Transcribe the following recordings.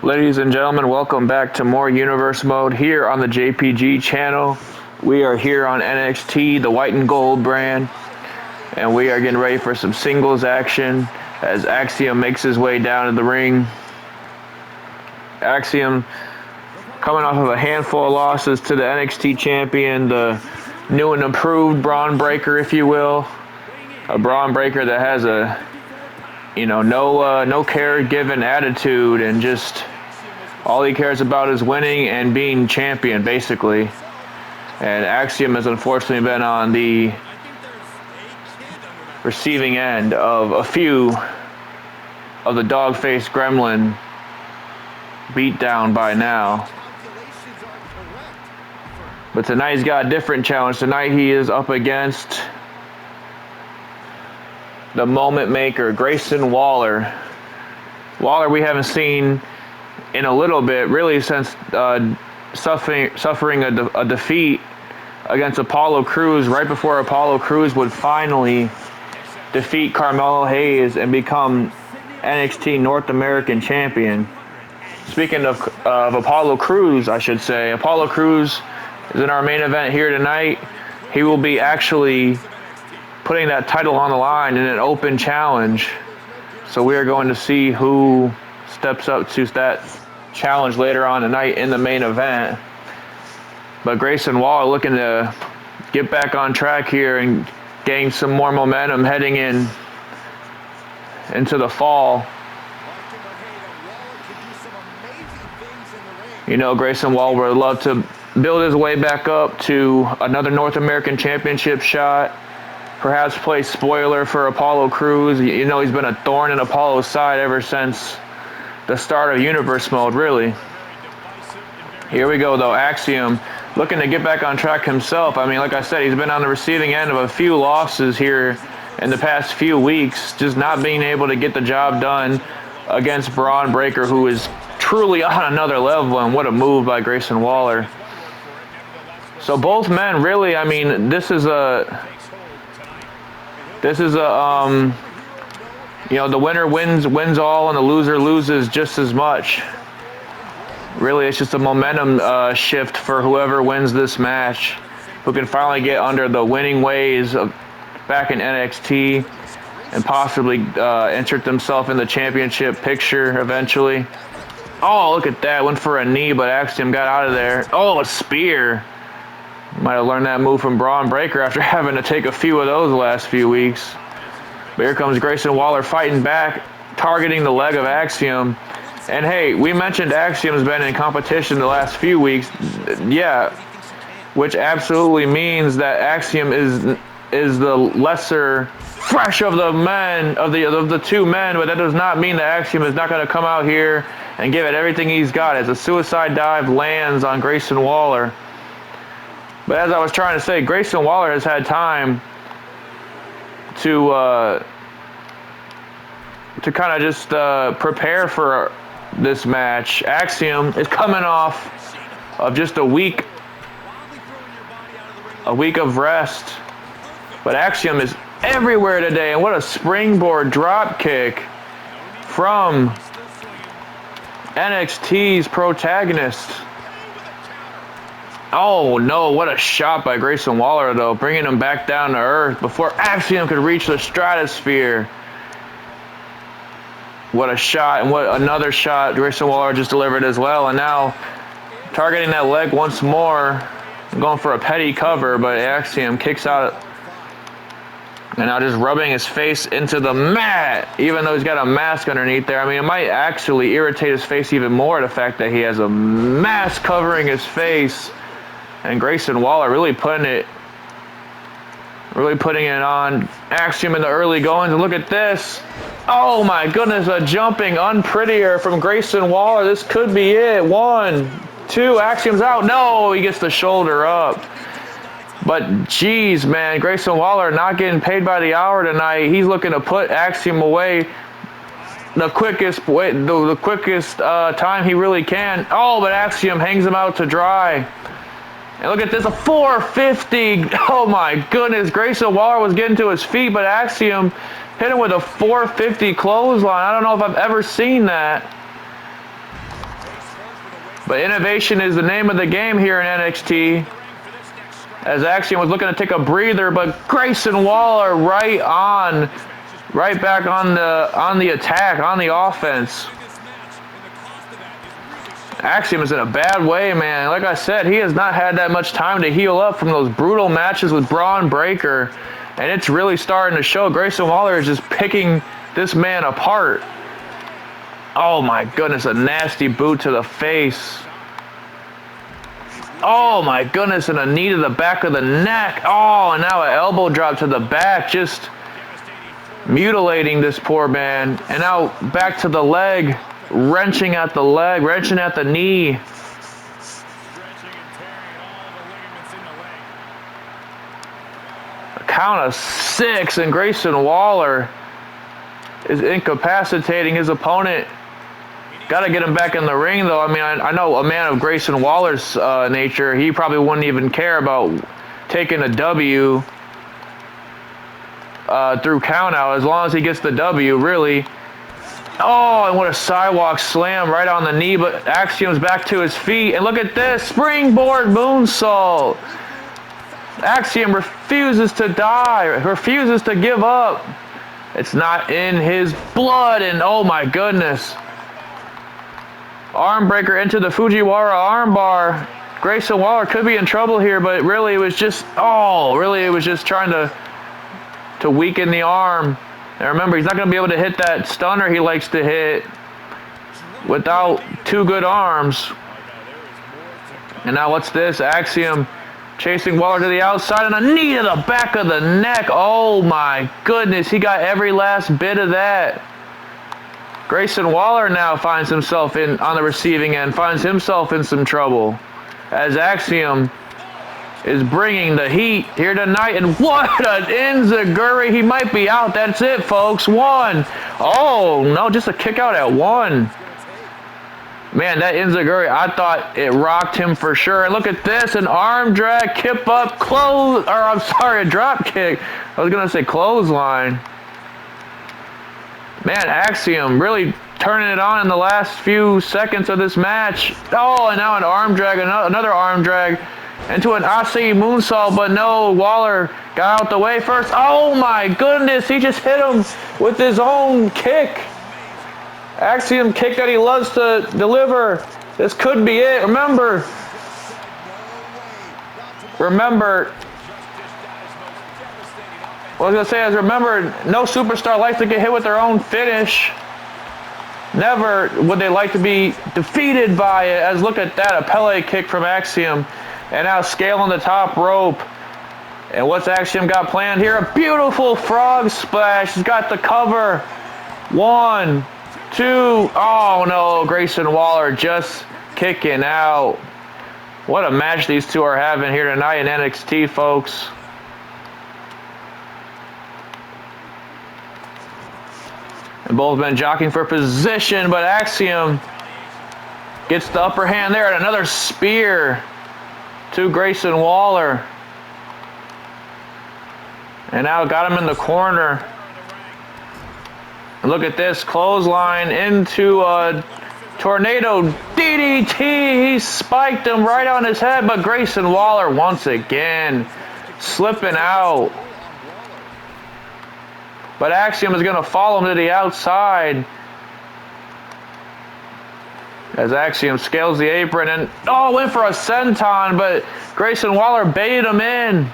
Ladies and gentlemen, welcome back to more Universe Mode here on the JPG channel. We are here on NXT, the white and gold brand, and we are getting ready for some singles action as Axiom makes his way down to the ring. Axiom coming off of a handful of losses to the NXT champion, the new and improved Braun Breaker, if you will. A Braun Breaker that has a no care given attitude, and just all he cares about is winning and being champion, basically. And Axiom has unfortunately been on the receiving end of a few of the dog-faced gremlin beat down by now. But tonight he's got a different challenge. Tonight he is up against the moment maker, Grayson Waller. Waller we haven't seen in a little bit, really, since suffering a defeat against Apolo Crews right before Apolo Crews would finally defeat Carmelo Hayes and become NXT North American champion. Speaking of Apolo Crews, I should say, Apolo Crews is in our main event here tonight. He will be actually putting that title on the line in an open challenge. So we are going to see who steps up to that challenge later on tonight in the main event. But Grayson Waller looking to get back on track here and gain some more momentum heading into the fall. You know, Grayson Waller would love to build his way back up to another North American Championship shot. Perhaps play spoiler for Apolo Crews. You know, he's been a thorn in Apollo's side ever since the start of Universe Mode, really. Here we go, though. Axiom looking to get back on track himself. I mean, like I said, he's been on the receiving end of a few losses here in the past few weeks, just not being able to get the job done against Braun Breaker, who is truly on another level, and what a move by Grayson Waller. So both men, really, I mean, this is a the winner wins all and the loser loses just as much. Really, it's just a momentum shift for whoever wins this match, who can finally get under the winning ways of back in NXT and possibly insert themselves in the championship picture eventually. Oh, look at that. Went for a knee, but Axiom got out of there. Oh, a spear. Might have learned that move from Braun Breaker after having to take a few of those the last few weeks. But here comes Grayson Waller fighting back, targeting the leg of Axiom. And hey, we mentioned Axiom's been in competition the last few weeks. Yeah, which absolutely means that Axiom is the lesser fresh of the men, of the two men, but that does not mean that Axiom is not going to come out here and give it everything he's got as a suicide dive lands on Grayson Waller. But as I was trying to say, Grayson Waller has had time to kind of just prepare for this match. Axiom is coming off of just a week of rest, but Axiom is everywhere today, and what a springboard drop kick from NXT's protagonist. Oh no, what a shot by Grayson Waller, though, bringing him back down to earth before Axiom could reach the stratosphere. What a shot, and what another shot Grayson Waller just delivered as well. And now targeting that leg once more, going for a petty cover, but Axiom kicks out and now just rubbing his face into the mat, even though he's got a mask underneath there. I mean, it might actually irritate his face even more, the fact that he has a mask covering his face. And Grayson Waller really putting it on Axiom in the early goings. And look at this. Oh my goodness, a jumping unprettier from Grayson Waller. This could be it. 1, 2, Axiom's out. No, he gets the shoulder up. But geez, man, Grayson Waller not getting paid by the hour tonight. He's looking to put Axiom away the quickest time he really can. Oh, but Axiom hangs him out to dry. And look at this, a 450. Oh my goodness, Grayson Waller was getting to his feet, but Axiom hit him with a 450 clothesline. I don't know if I've ever seen that. But innovation is the name of the game here in NXT. As Axiom was looking to take a breather, but Grayson Waller right back on the attack, on the offense. Axiom is in a bad way, man. Like I said, he has not had that much time to heal up from those brutal matches with Braun Breaker. And it's really starting to show. Grayson Waller is just picking this man apart. Oh my goodness, a nasty boot to the face. Oh my goodness, and a knee to the back of the neck. Oh, and now an elbow drop to the back, just mutilating this poor man. And now back to the leg, wrenching at the leg, wrenching at the knee. A count of 6, and Grayson Waller is incapacitating his opponent. Got to get him back in the ring, though. I mean, I know a man of Grayson Waller's nature, he probably wouldn't even care about taking a W through countout as long as he gets the W, really. Oh, and what a sidewalk slam right on the knee, but Axiom's back to his feet. And look at this, springboard moonsault. Axiom refuses to die, refuses to give up. It's not in his blood, and oh my goodness. Arm breaker into the Fujiwara armbar. Grayson Waller could be in trouble here, but really it was just, trying to weaken the arm. And remember, he's not going to be able to hit that stunner he likes to hit without 2 good arms. And now what's this? Axiom chasing Waller to the outside and a knee to the back of the neck. Oh my goodness, he got every last bit of that. Grayson Waller now finds himself on the receiving end, finds himself in some trouble as Axiom is bringing the heat here tonight. And what an enziguri. He might be out. That's it, folks. 1. Oh, no, just a kick out at 1. Man, that enziguri, I thought it rocked him for sure. And look at this, an arm drag, kip up, a drop kick. I was going to say clothesline. Man, Axiom really turning it on in the last few seconds of this match. Oh, and now an arm drag, another arm drag into an Asai moonsault, but no, Waller got out the way first. Oh my goodness, he just hit him with his own kick. Axiom kick that he loves to deliver. This could be it. Remember, what I was going to say is, remember, no superstar likes to get hit with their own finish. Never would they like to be defeated by it. As look at that, a Pele kick from Axiom. And now scaling the top rope. And what's Axiom got planned here? A beautiful frog splash. He's got the cover. 1, 2. Oh no, Grayson Waller just kicking out. What a match these two are having here tonight in NXT, folks. And both been jockeying for position, but Axiom gets the upper hand there, and another spear to Grayson Waller. And now got him in the corner. And look at this, clothesline into a tornado DDT. He spiked him right on his head, but Grayson Waller once again slipping out. But Axiom is going to follow him to the outside. As Axiom scales the apron and, went for a senton, but Grayson Waller baited him in.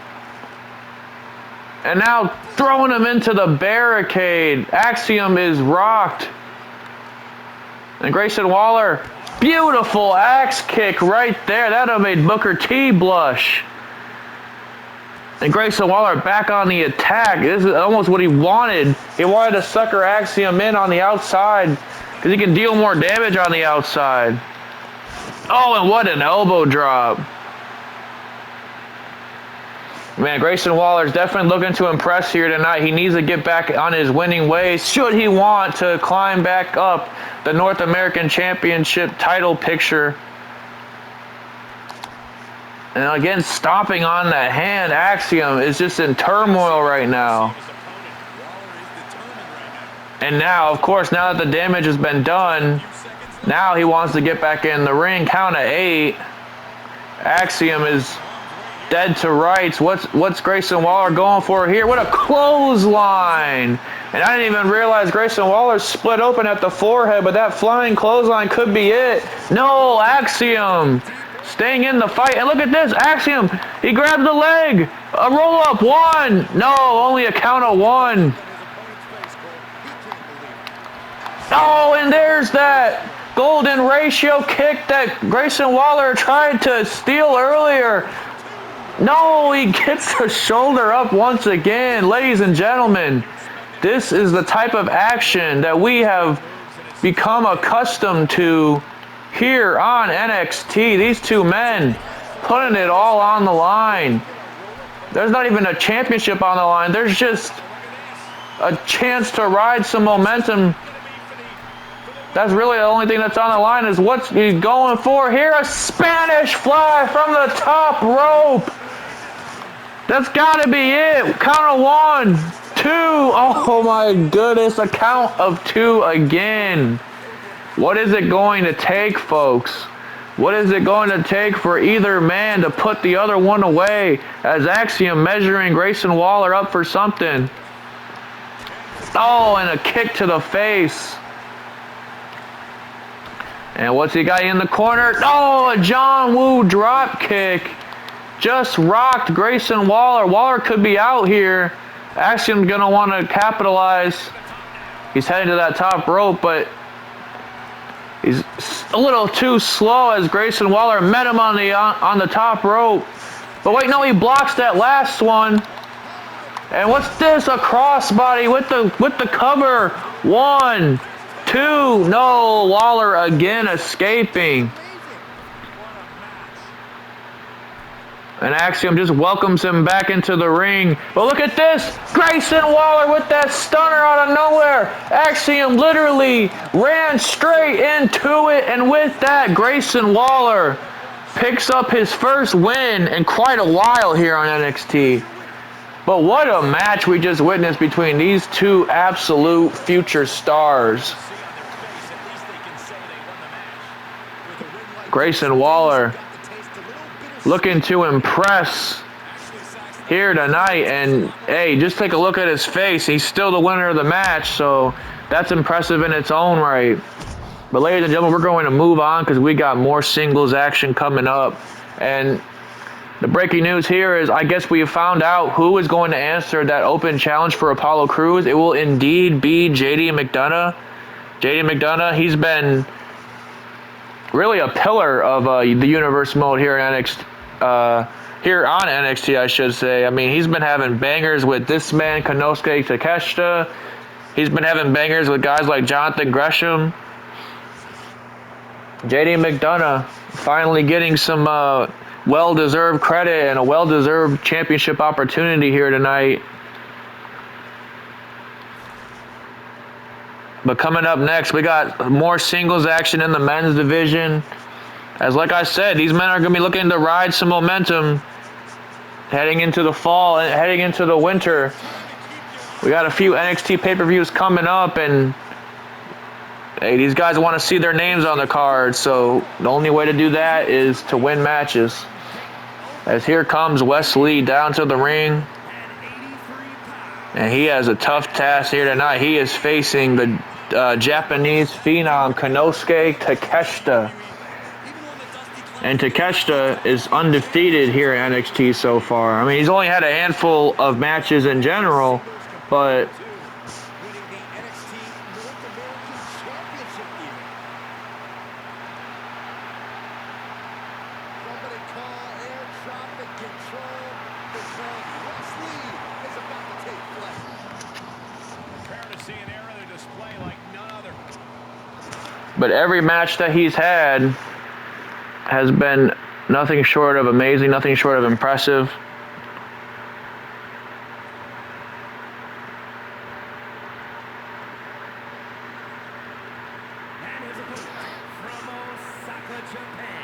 And now throwing him into the barricade. Axiom is rocked. And Grayson Waller, beautiful axe kick right there. That would have made Booker T blush. And Grayson Waller back on the attack. This is almost what he wanted. He wanted to sucker Axiom in on the outside because he can deal more damage on the outside. Oh, and what an elbow drop. Man, Grayson Waller's definitely looking to impress here tonight. He needs to get back on his winning ways should he want to climb back up the North American Championship title picture. And again, stomping on that hand. Axiom is just in turmoil right now. And now, of course, now that the damage has been done, Now he wants to get back in the ring. Count of 8. Axiom is dead to rights. What's Grayson Waller going for here? What a clothesline! And I didn't even realize Grayson Waller split open at the forehead, but that flying clothesline could be it. No, Axiom staying in the fight. And look at this, Axiom, he grabs the leg. A roll up, 1. No, only a count of 1. Oh, and there's that golden ratio kick that Grayson Waller tried to steal earlier. No, he gets the shoulder up once again. Ladies and gentlemen, this is the type of action that we have become accustomed to here on NXT. These two men putting it all on the line. There's not even a championship on the line. There's just a chance to ride some momentum. That's really the only thing that's on the line is what's he going for here. A Spanish fly from the top rope. That's got to be it. Count of 1, 2. Oh my goodness. A count of 2 again. What is it going to take, folks? What is it going to take for either man to put the other one away? As Axiom measuring Grayson Waller up for something. Oh, and a kick to the face. And what's he got in the corner? Oh, a John Woo drop kick. Just rocked Grayson Waller. Waller could be out here. Axiom's going to want to capitalize. He's heading to that top rope, but he's a little too slow as Grayson Waller met him on the top rope. But wait, no, he blocks that last one. And what's this? A crossbody with the cover. 1, 2. No, Waller again escaping. And Axiom just welcomes him back into the ring. But look at this. Grayson Waller with that stunner out of nowhere. Axiom literally ran straight into it. And with that, Grayson Waller picks up his first win in quite a while here on NXT. But what a match we just witnessed between these two absolute future stars. Grayson Waller looking to impress here tonight. And, hey, just take a look at his face. He's still the winner of the match, so that's impressive in its own right. But, ladies and gentlemen, we're going to move on because we got more singles action coming up. And the breaking news here is I guess we have found out who is going to answer that open challenge for Apolo Crews. It will indeed be JD Mcdonagh. JD Mcdonagh, he's been really a pillar of the universe mode here in NXT. Here on NXT, I should say. I mean, he's been having bangers with this man, KONOSUKE TAKESHITA. He's been having bangers with guys like Jonathan Gresham. JD Mcdonagh finally getting some well-deserved credit and a well-deserved championship opportunity here tonight. But coming up next, we got more singles action in the men's division. As like I said, these men are going to be looking to ride some momentum heading into the fall and heading into the winter. We got a few NXT pay-per-views coming up, and hey, these guys want to see their names on the card, so the only way to do that is to win matches. As here comes Wes Lee down to the ring, and he has a tough task here tonight. He is facing the Japanese phenom KONOSUKE TAKESHITA. And Takeshita is undefeated here at NXT so far. I mean, he's only had a handful of matches in general, but every match that he's had has been nothing short of amazing, nothing short of impressive.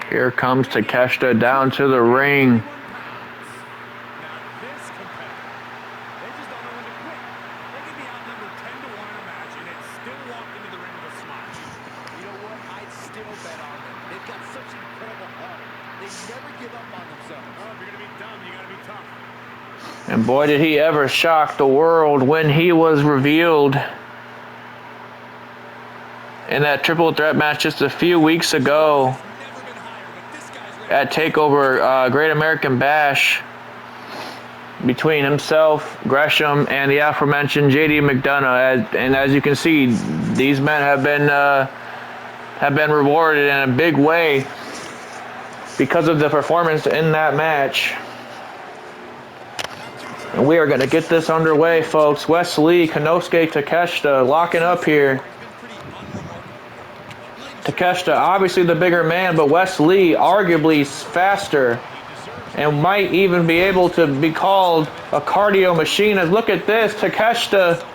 Here comes Takeshita down to the ring. And boy, did he ever shock the world when he was revealed in that triple threat match just a few weeks ago at TakeOver Great American Bash between himself, Gresham, and the aforementioned JD McDonough. And as you can see, these men have been rewarded in a big way because of the performance in that match. And we are going to get this underway, folks. Wes Lee, Konosuke Takeshita locking up here. Takeshita, obviously the bigger man, but Wes Lee arguably faster and might even be able to be called a cardio machine. And look at this, Takeshita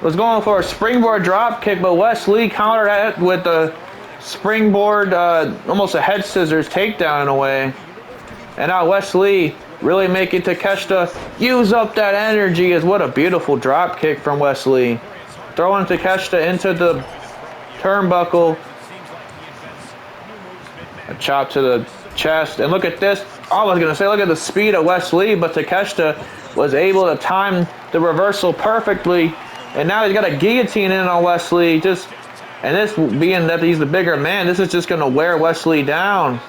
was going for a springboard drop kick, but Wes Lee countered it with a springboard, almost a head scissors takedown in a way. And now Wes Lee really making Takeshita use up that energy. Is what a beautiful drop kick from Wes Lee. Throwing Takeshita into the turnbuckle. A chop to the chest. And look at this. I was going to say, look at the speed of Wes Lee, but Takeshita was able to time the reversal perfectly. And now he's got a guillotine in on Wes Lee. And this being that he's the bigger man, this is just going to wear Wes Lee down.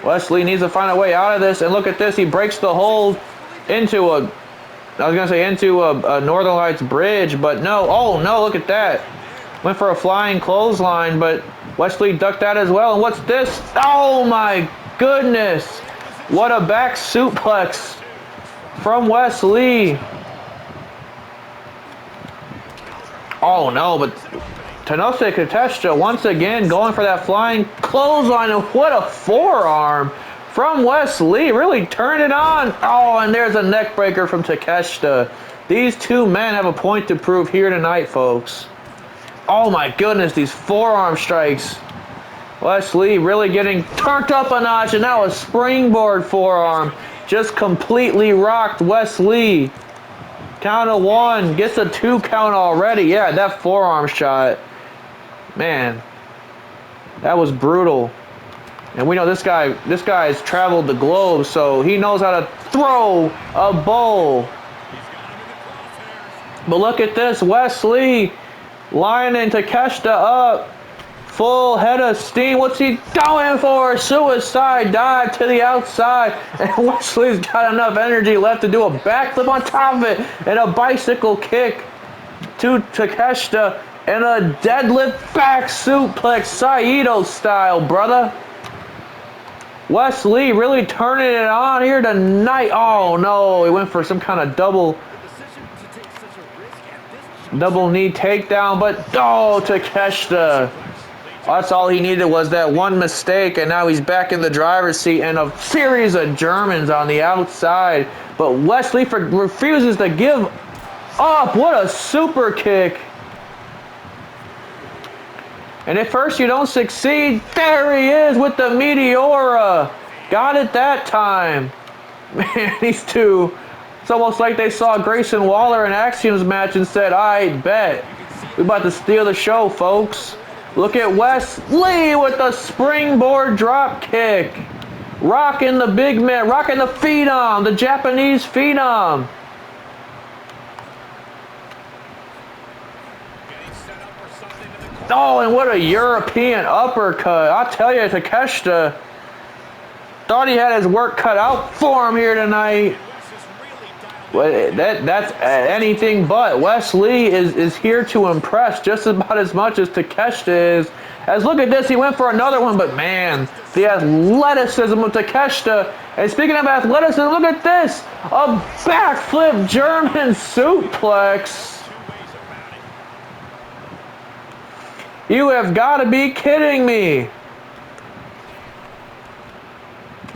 Wes Lee needs to find a way out of this. And look at this. He breaks the hold into a Northern Lights bridge, but no. Oh, no, look at that. Went for a flying clothesline, but Wes Lee ducked that as well. And what's this? Oh, my goodness. What a back suplex from Wes Lee. Oh, no, but Konosuke Takeshita once again going for that flying clothesline, and what a forearm from Wes Lee. Really turned it on. Oh, and there's a neck breaker from Takeshita. These two men have a point to prove here tonight, folks. Oh my goodness, these forearm strikes. Wes Lee really getting turned up a notch, and now a springboard forearm just completely rocked Wes Lee. Count of one, gets a 2 count already. Yeah, that forearm shot. Man, that was brutal. And we know this guy's traveled the globe, so he knows how to throw a bowl. But look at this, Wes Lee lining Takeshita up. Full head of steam. What's he going for? Suicide dive to the outside. And Wes Lee's got enough energy left to do a backflip on top of it. And a bicycle kick to Takeshita. And a deadlift back suplex, Saito style, brother. Wes Lee really turning it on here tonight. Oh no, he went for some kind of double knee takedown, but oh, Takeshita. That's all he needed was that one mistake, and now he's back in the driver's seat and a series of Germans on the outside. But Wes Lee refuses to give up. What a super kick. And at first you don't succeed. There he is with the Meteora. Got it that time. Man, these two, it's almost like they saw Grayson Waller in Axiom's match and said, I bet. We about to steal the show, folks. Look at Wes Lee with the springboard drop kick. Rocking the big man, rocking the Phenom, the Japanese Phenom. Oh, and what a European uppercut. I'll tell you, Takeshita thought he had his work cut out for him here tonight. Well, that's anything but. Wes Lee is here to impress just about as much as Takeshita is. As look at this, he went for another one, but man, the athleticism of Takeshita. And speaking of athleticism, look at this. A backflip German suplex. You have got to be kidding me.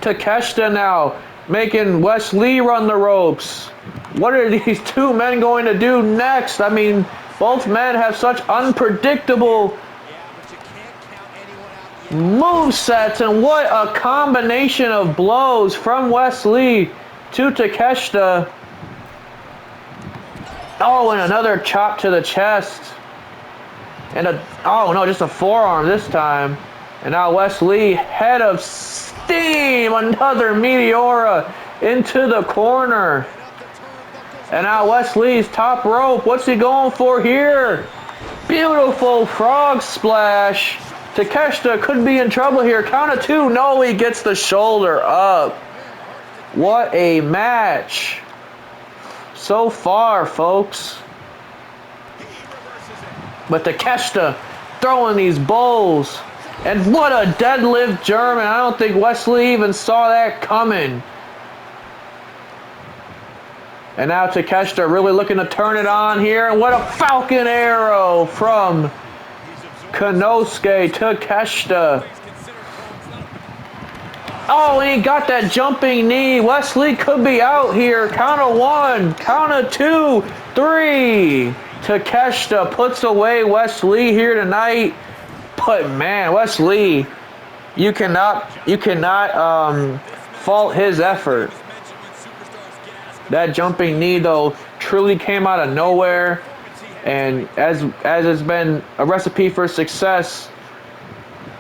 Takeshita now making Wes Lee run the ropes. What are these two men going to do next? I mean, both men have such unpredictable movesets, and what a combination of blows from Wes Lee to Takeshita. Oh, and another chop to the chest. And oh no, just a forearm this time. And now Wesley, head of steam, another Meteora into the corner. And now Wesley's top rope. What's he going for here? Beautiful frog splash. Takeshita could be in trouble here. Count of 2. No, he gets the shoulder up. What a match so far, folks. But Takeshita throwing these bowls. And what a deadlift German. I don't think Wesley even saw that coming. And now Takeshita really looking to turn it on here. And what a Falcon Arrow from Konosuke Takeshita. Oh, and he got that jumping knee. Wesley could be out here. Count of 1, count of 2, 3. Takeshita puts away Wesley here tonight. But man, Wesley, you cannot fault his effort. That jumping knee, though, truly came out of nowhere. And as it's been a recipe for success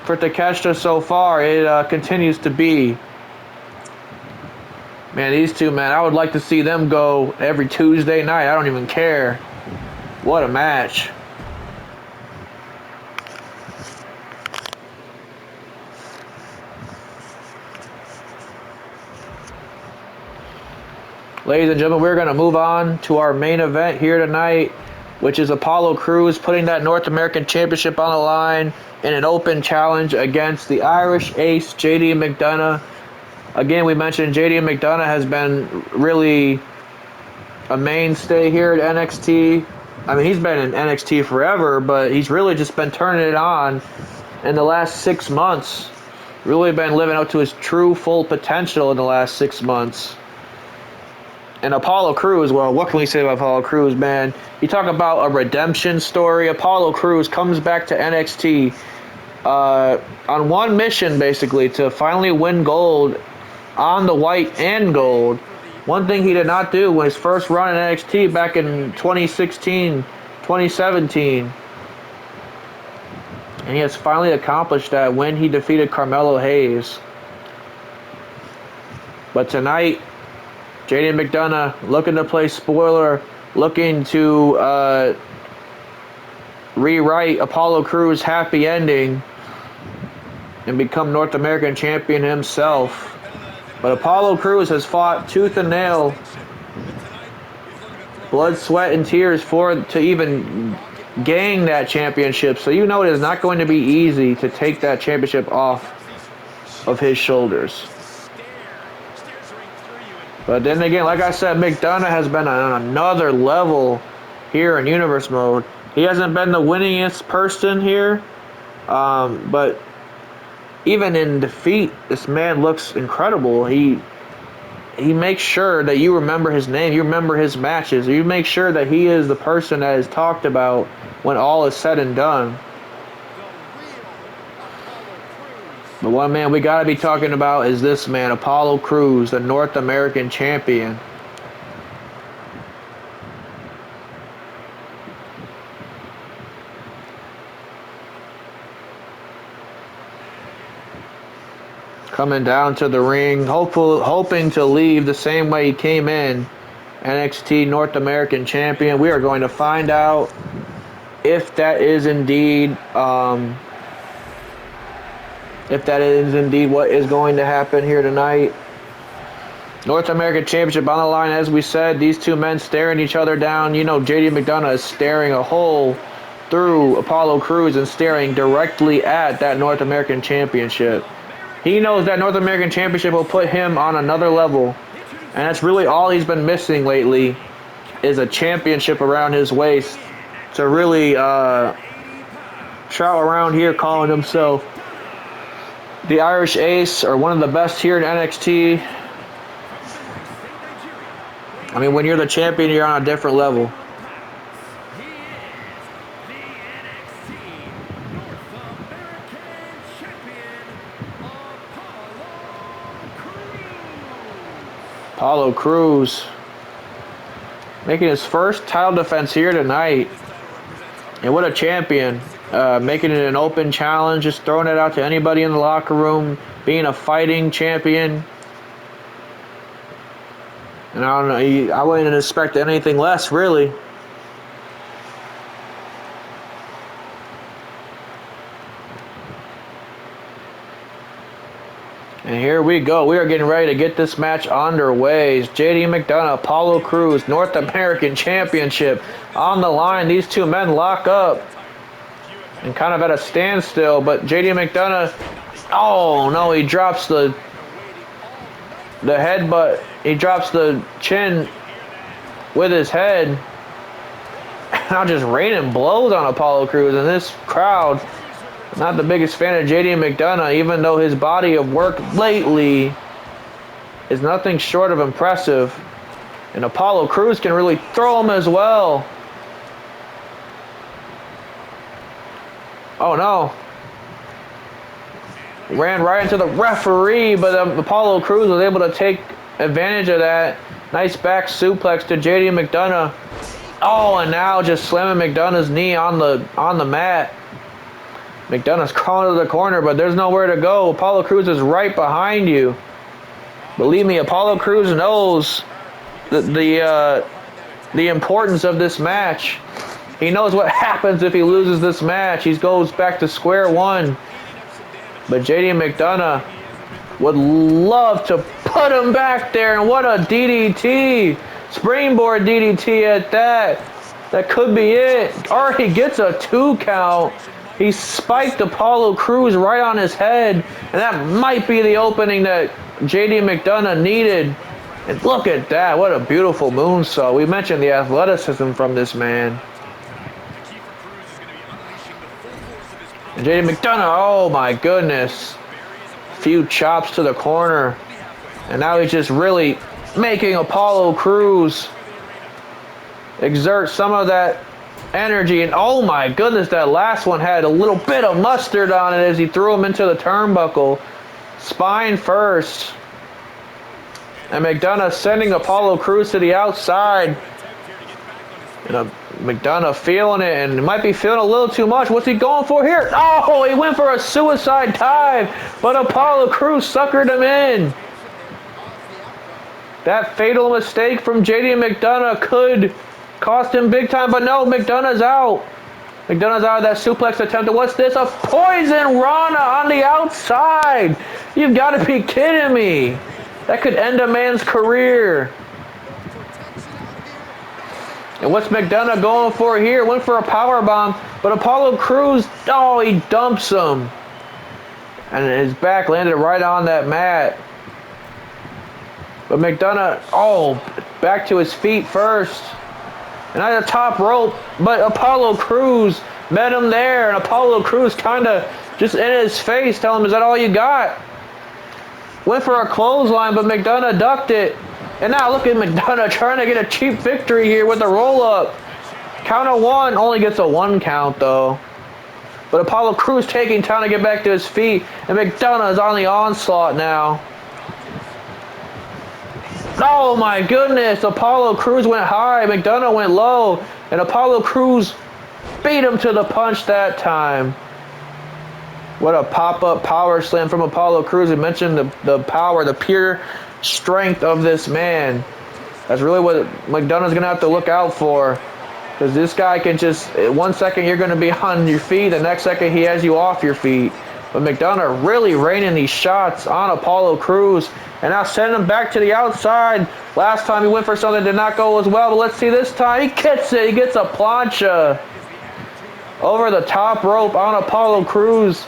for Takeshita so far, it continues to be. Man, these two, man, I would like to see them go every Tuesday night. I don't even care. What a match. Ladies and gentlemen, we're going to move on to our main event here tonight, which is Apolo Crews putting that North American Championship on the line in an open challenge against the Irish Ace, JD Mcdonagh. Again, we mentioned JD Mcdonagh has been really a mainstay here at NXT. I mean, he's been in NXT forever, but he's really just been turning it on in the last 6 months. Really been living up to his true full potential in the last 6 months. And Apolo Crews, well, what can we say about Apolo Crews, man? You talk about a redemption story. Apolo Crews comes back to NXT on one mission, basically, to finally win gold on the white and gold. One thing he did not do when his first run in NXT back in 2016, 2017. And he has finally accomplished that when he defeated Carmelo Hayes. But tonight, JD McDonagh looking to play spoiler, looking to rewrite Apolo Crews' happy ending and become North American champion himself. But Apolo Crews has fought tooth and nail, blood, sweat, and tears to even gain that championship. So you know it is not going to be easy to take that championship off of his shoulders. But then again, like I said, McDonagh has been on another level here in Universe Mode. He hasn't been the winningest person here, but even in defeat, this man looks incredible. He makes sure that you remember his name, you remember his matches, you make sure that he is the person that is talked about when all is said and done. But one man we gotta be talking about is this man, Apolo Crews, the North American champion. Coming down to the ring, hoping to leave the same way he came in, NXT North American champion. We are going to find out if that is indeed what is going to happen here tonight. North American Championship on the line, as we said. These two men staring each other down. You know, JD McDonagh is staring a hole through Apolo Crews and staring directly at that North American Championship. He knows that North American Championship will put him on another level. And that's really all he's been missing lately, is a championship around his waist to really shout around here calling himself the Irish Ace, or one of the best here in NXT. I mean, when you're the champion, you're on a different level. Apolo Crews making his first title defense here tonight. And what a champion. making it an open challenge, just throwing it out to anybody in the locker room, being a fighting champion. And I don't know, I wouldn't expect anything less, really. And here we go. We are getting ready to get this match underway. JD McDonagh, Apolo Crews, North American Championship on the line. These two men lock up and kind of at a standstill, but JD McDonagh, oh no, he drops the headbutt. He drops the chin with his head. Now just raining blows on Apolo Crews, and this crowd, not the biggest fan of JD McDonagh, even though his body of work lately is nothing short of impressive. And Apolo Crews can really throw him as well. Oh no. Ran right into the referee, but Apolo Crews was able to take advantage of that. Nice back suplex to JD McDonagh. Oh, and now just slamming McDonagh's knee on the mat. McDonagh's crawling to the corner, but there's nowhere to go. Apolo Crews is right behind you. Believe me, Apolo Crews knows the importance of this match. He knows what happens if he loses this match. He goes back to square one. But JD McDonagh would love to put him back there, and what a DDT. Springboard DDT at that. That could be it. Already gets a 2 count. He spiked Apolo Crews right on his head, and that might be the opening that JD McDonagh needed. And look at that. What a beautiful moonsault. We mentioned the athleticism from this man. And JD McDonagh, oh my goodness. Few chops to the corner. And now he's just really making Apolo Crews exert some of that energy. And oh my goodness, that last one had a little bit of mustard on it as he threw him into the turnbuckle. Spine first. And McDonagh sending Apolo Crews to the outside. And McDonagh feeling it, and might be feeling a little too much. What's he going for here? Oh, he went for a suicide dive, but Apolo Crews suckered him in. That fatal mistake from JD McDonagh could cost him big time, but no, McDonagh's out. McDonagh's out of that suplex attempt. And what's this? A poison Rana on the outside. You've got to be kidding me. That could end a man's career. And what's McDonaghh going for here? Went for a powerbomb, but Apolo Crews, oh, he dumps him. And his back landed right on that mat. But McDonaghh, oh, back to his feet first. And at the top rope, but Apolo Crews met him there. And Apolo Crews kind of just in his face, telling him, is that all you got? Went for a clothesline, but McDonaghh ducked it. And now look at McDonaghh trying to get a cheap victory here with a roll-up. Count of one, only gets a 1 count though. But Apolo Crews taking time to get back to his feet, and McDonagh's on the onslaught now. Oh my goodness, Apolo Crews went high, McDonaghh went low, and Apolo Crews beat him to the punch that time. What a pop-up power slam from Apolo Crews. We mentioned the power, the pure strength of this man. That's really what McDonough's gonna have to look out for, because this guy can just, 1 second you're gonna be on your feet, the next second he has you off your feet. But McDonough really raining these shots on Apolo Crews, and now sending him back to the outside. Last time he went for something that did not go as well, but let's see this time. He gets it. He gets a plancha over the top rope on Apolo Crews,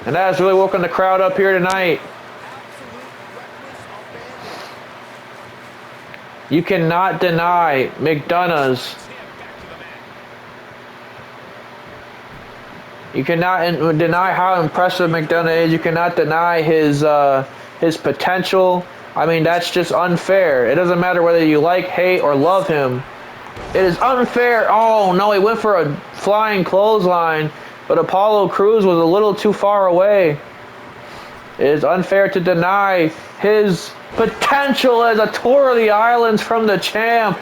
and that has really woken the crowd up here tonight. You cannot deny McDonough's. You cannot deny how impressive McDonough is. You cannot deny his potential. I mean, that's just unfair. It doesn't matter whether you like, hate, or love him. It is unfair. Oh, no, he went for a flying clothesline, but Apolo Crews was a little too far away. It is unfair to deny his potential as a tour of the islands from the champ.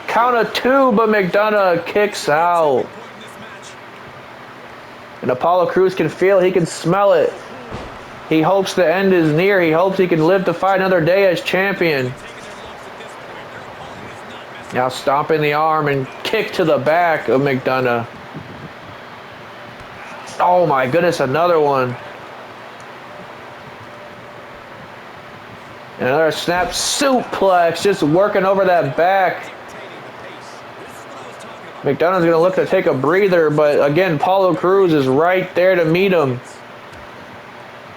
Count of 2, but McDonough kicks out. And Apollo Crews can feel it. He can smell it. He hopes the end is near. He hopes he can live to fight another day as champion. Now stomping the arm and kick to the back of Mcdonagh. Oh my goodness, another one. And another snap suplex, just working over that back. McDonagh's going to look to take a breather, but again, Apollo Crews is right there to meet him.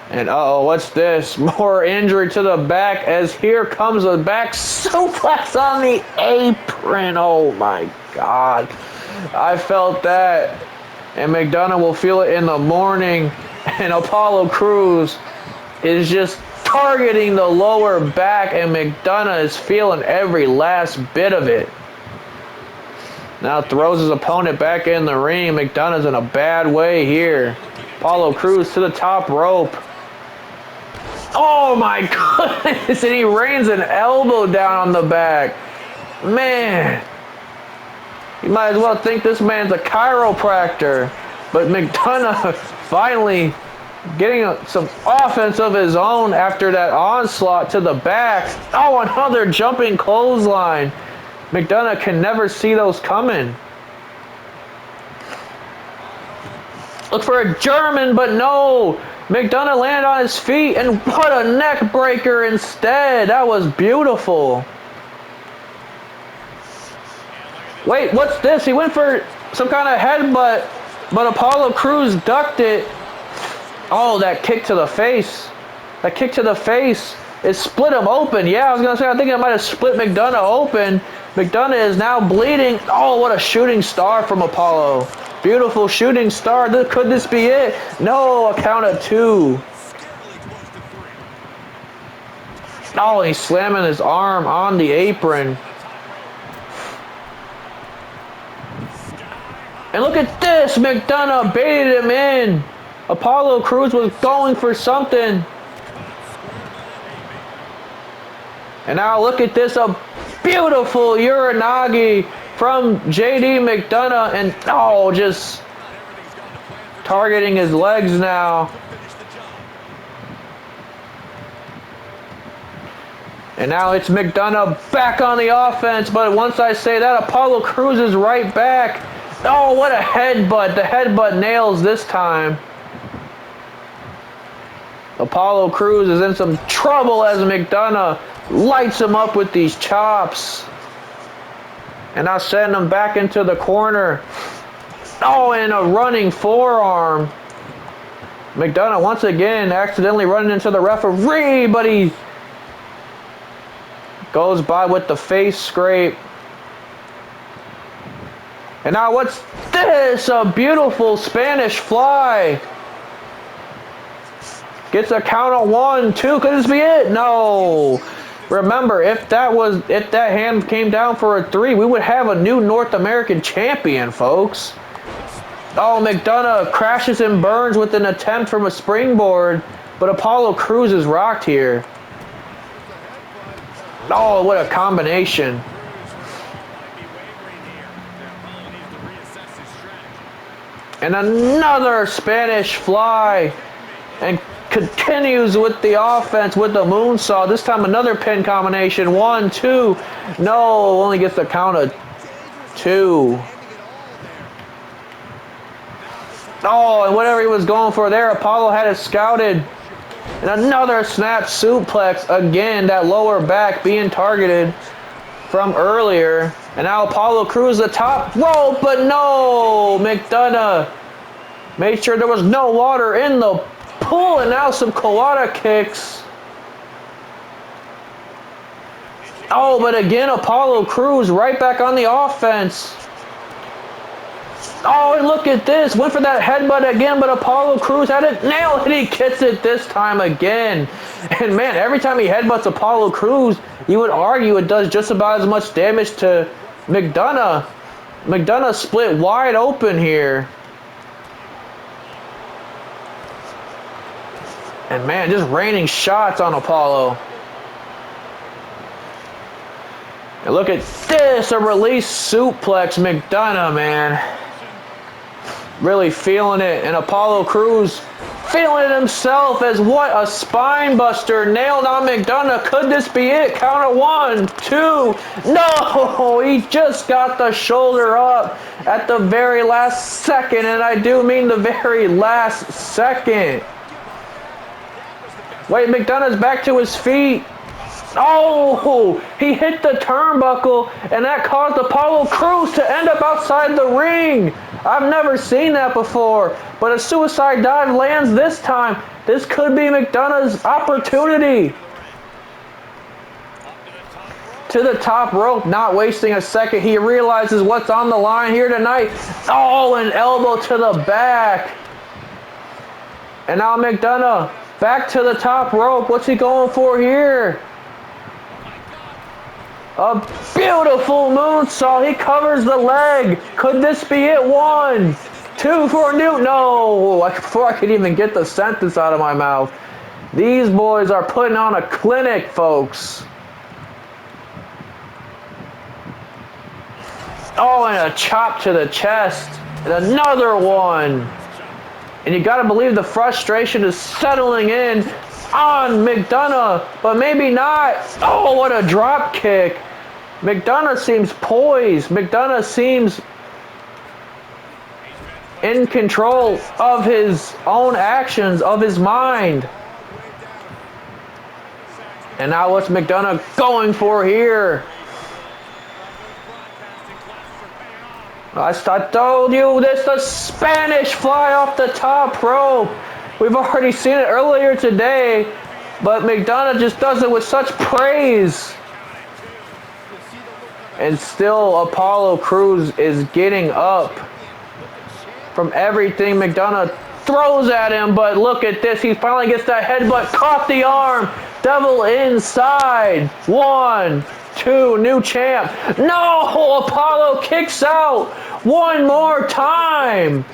And uh-oh, what's this? More injury to the back as here comes a back suplex on the apron. Oh my God. I felt that. And McDonaghh will feel it in the morning. And Apollo Crews is just targeting the lower back, and McDonaghh is feeling every last bit of it. Now throws his opponent back in the ring. McDonough's in a bad way here. Apollo Crews to the top rope. Oh my goodness, and he rains an elbow down on the back. Man, you might as well think this man's a chiropractor. But McDonaugh finally getting some offense of his own after that onslaught to the back. Oh, another jumping clothesline. McDonaugh can never see those coming. Look for a German, but no. McDonaugh landed on his feet, and what a neck breaker instead. That was beautiful. Wait, what's this? He went for some kind of headbutt, but Apollo Crews ducked it. Oh, that kick to the face. That kick to the face. It split him open. Yeah, I was going to say, I think it might have split McDonaugh open. McDonaugh is now bleeding. Oh, what a shooting star from Apollo. Beautiful shooting star. Could this be it? No, a count of 2. Oh, he's slamming his arm on the apron. And look at this. McDonaugh baited him in. Apollo Crews was going for something. And now look at this. A beautiful Uranagi from JD McDonaugh, and oh, just targeting his legs now. And now it's McDonaugh back on the offense, but once I say that, Apollo Crews is right back. Oh, what a headbutt. The headbutt nails this time. Apollo Crews is in some trouble as McDonaugh lights him up with these chops. And now send him back into the corner. Oh, and a running forearm. McDonaugh once again accidentally running into the referee, but he goes by with the face scrape. And now what's this? A beautiful Spanish fly. Gets a count of 1, 2. Could this be it? No. Remember, if that hand came down for a 3, we would have a new North American champion, folks. Oh, McDonaugh crashes and burns with an attempt from a springboard, but Apollo Crews is rocked here. Oh, what a combination. And another Spanish fly. And continues with the offense with the moonsault. This time another pin combination. 1, 2. No, only gets the count of 2. Oh, and whatever he was going for there, Apollo had it scouted. And another snap suplex. Again, that lower back being targeted from earlier. And now Apollo Crews the top rope, but no! McDonaugh made sure there was no water in the pool, and now some Kawada kicks. Oh, but again, Apollo Crews right back on the offense. Oh, and look at this. Went for that headbutt again, but Apollo Crews had it nailed, and he gets it this time again. And man, every time he headbutts Apollo Crews, you would argue it does just about as much damage to McDonaugh. McDonaugh split wide open here. And man, just raining shots on Apollo. And look at this, a release suplex. McDonaugh, man. really feeling it, and Apolo Crews feeling it himself as what a spine buster nailed on Mcdonagh. Could this be it? Count of 1, 2. No, he just got the shoulder up at the very last second, and I do mean the very last second. Wait, McDonagh's back to his feet. Oh, he hit the turnbuckle, and that caused Apolo Crews to end up outside the ring. I've never seen that before, but a suicide dive lands this time. This could be McDonagh's opportunity. To the top rope, not wasting a second. He realizes what's on the line here tonight. Oh, an elbow to the back. And now McDonagh back to the top rope. What's he going for here? A beautiful moonsault. He covers the leg. Could this be it? 1, 2 for Newt. No, before I could even get the sentence out of my mouth. These boys are putting on a clinic, folks. Oh, and a chop to the chest. And another one. And you gotta believe the frustration is settling in on McDonagh, but maybe not. Oh, what a drop kick. McDonagh seems poised. McDonagh seems in control of his own actions, of his mind. And now what's McDonagh going for here? I told you this, the Spanish fly off the top rope. We've already seen it earlier today, but McDonagh just does it with such praise. And still Apolo Crews is getting up from everything McDonagh throws at him, but look at this. He finally gets that headbutt, caught the arm, devil inside. 1, 2, new champ. No, Apollo kicks out one more time.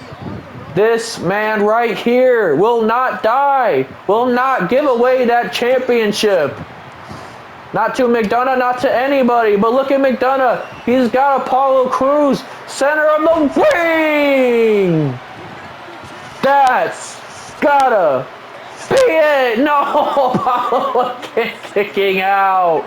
This man right here will not die, will not give away that championship. Not to McDonagh, not to anybody, but look at McDonagh. He's got Apolo Crews, center of the ring. That's gotta be it. No, Apollo kicking out.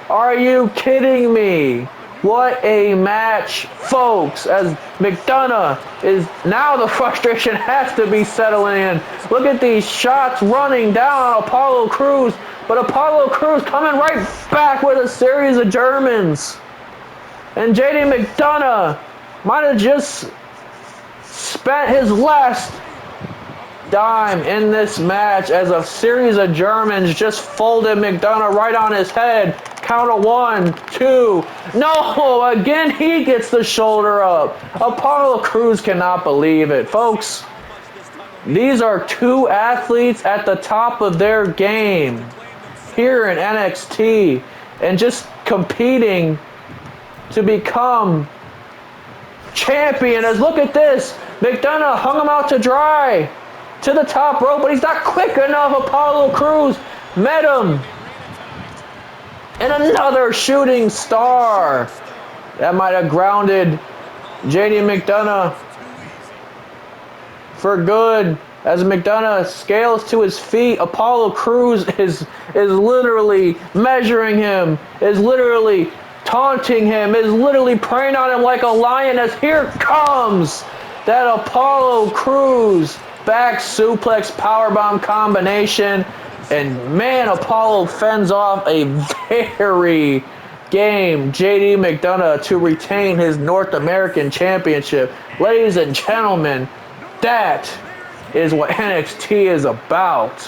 Are you kidding me? What a match, folks, as McDonagh is now, the frustration has to be settling in. Look at these shots running down on Apolo Crews, but Apolo Crews coming right back with a series of Germans. And JD McDonagh might have just spent his last dime in this match as a series of Germans just folded McDonagh right on his head. Count of 1, 2. No, again he gets the shoulder up. Apolo Crews cannot believe it. Folks, these are two athletes at the top of their game here in NXT and just competing to become champion. As look at this, McDonagh hung him out to dry to the top rope, but he's not quick enough. Apolo Crews met him. And another shooting star. That might have grounded JD McDonagh for good. As McDonagh scales to his feet, Apolo Crews is literally measuring him, is literally taunting him, is literally preying on him like a lion, as here comes that Apolo Crews back suplex powerbomb combination. And man, Apollo fends off a very game JD McDonagh to retain his North American Championship. Ladies and gentlemen, that is what NXT is about.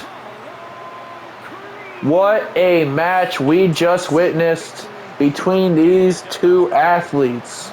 What a match we just witnessed between these two athletes.